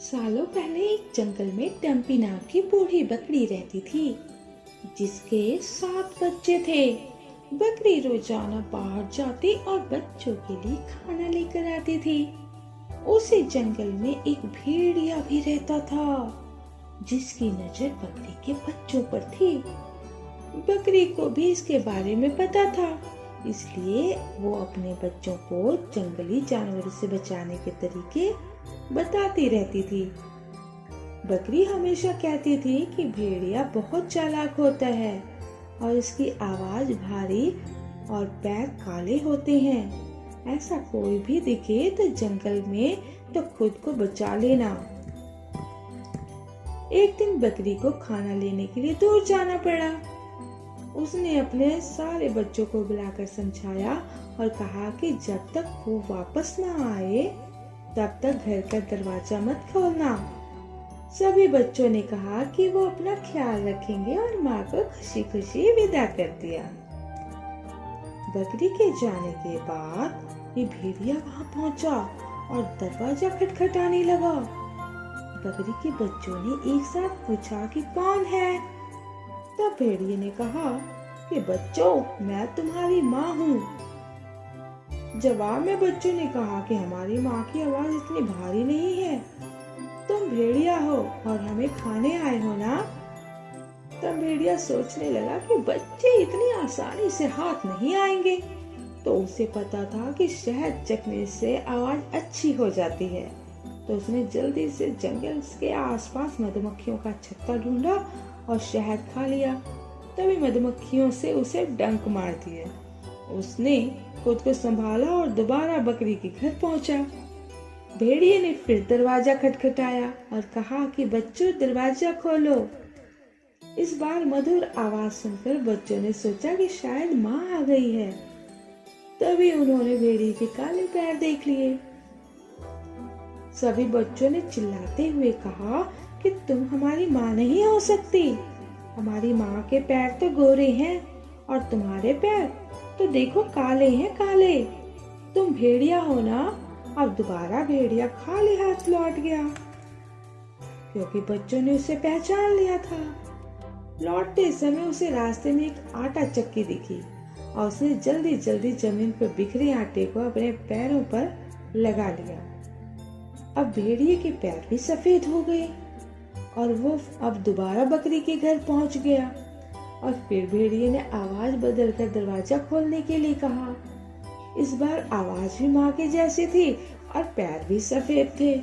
सालों पहले एक जंगल में टम्पी नाम की बूढ़ी बकरी रहती थी, जिसके 7 बच्चे थे। बकरी रोजाना बाहर जाती और बच्चों के लिए खाना लेकर आती थी। उसी जंगल में एक भेड़िया भी रहता था, जिसकी नजर बकरी के बच्चों पर थी। बकरी को भी इसके बारे में पता था, इसलिए वो अपने बच्चों को जंगली जानवरों से बचाने के तरीके बताती रहती थी। बकरी हमेशा कहती थी कि भेड़िया बहुत चालाक होता है और इसकी आवाज भारी और पैर काले होते हैं। ऐसा कोई भी दिखे तो जंगल में तो खुद को बचा लेना। एक दिन बकरी को खाना लेने के लिए दूर जाना पड़ा। उसने अपने सारे बच्चों को बुलाकर समझाया और कहा कि जब तक वो वापस ना आए तब तक घर का दरवाजा मत खोलना। सभी बच्चों ने कहा कि वो अपना ख्याल रखेंगे और माँ को खुशी खुशी विदा कर दिया। बकरी के जाने के बाद ये भेड़िया वहाँ पहुँचा और दरवाजा खटखटाने लगा। बकरी के बच्चों ने एक साथ पूछा कि कौन है। तब भेड़िए ने कहा कि बच्चों, मैं तुम्हारी माँ हूँ। जवाब में बच्चों ने कहा कि हमारी माँ की आवाज इतनी भारी नहीं है, तुम भेड़िया हो और हमें खाने आए हो ना। तब भेड़िया सोचने लगा कि बच्चे इतनी आसानी से हाथ नहीं आएंगे, तो उसे पता था कि शहद चखने से आवाज अच्छी हो जाती है। तो उसने जल्दी से जंगल के आसपास मधुमक्खियों का छत्ता ढूंढा और शहद खा लिया। तभी मधुमक्खियों से उसे डंक मार दिए। उसने खुद को संभाला और दोबारा बकरी के घर पहुंचा। भेड़िए ने फिर दरवाजा खटखटाया और कहा कि बच्चों, दरवाजा खोलो। इस बार मधुर आवाज सुनकर बच्चों ने सोचा कि शायद माँ आ गई है। तभी उन्होंने भेड़िए के काले पैर देख लिए। सभी बच्चों ने चिल्लाते हुए कहा कि तुम हमारी माँ नहीं हो सकती। हमारी माँ के पैर तो गोरे हैं और तुम्हारे पैर तो देखो काले हैं, काले। तुम भेड़िया हो ना। अब दोबारा भेड़िया खाली हाथ लौट गया, क्योंकि बच्चों ने उसे पहचान लिया था। लौटते समय उसे रास्ते में एक आटा चक्की दिखी और उसने जल्दी जल्दी जमीन पर बिखरे आटे को अपने पैरों पर लगा लिया। अब भेड़िए के पैर भी सफेद हो गए और वो अब दोबारा बकरी के घर पहुंच गया। और फिर भेड़िए ने आवाज बदलकर दरवाजा खोलने के लिए कहा। इस बार आवाज भी माँ के जैसी थी और पैर भी सफेद थे।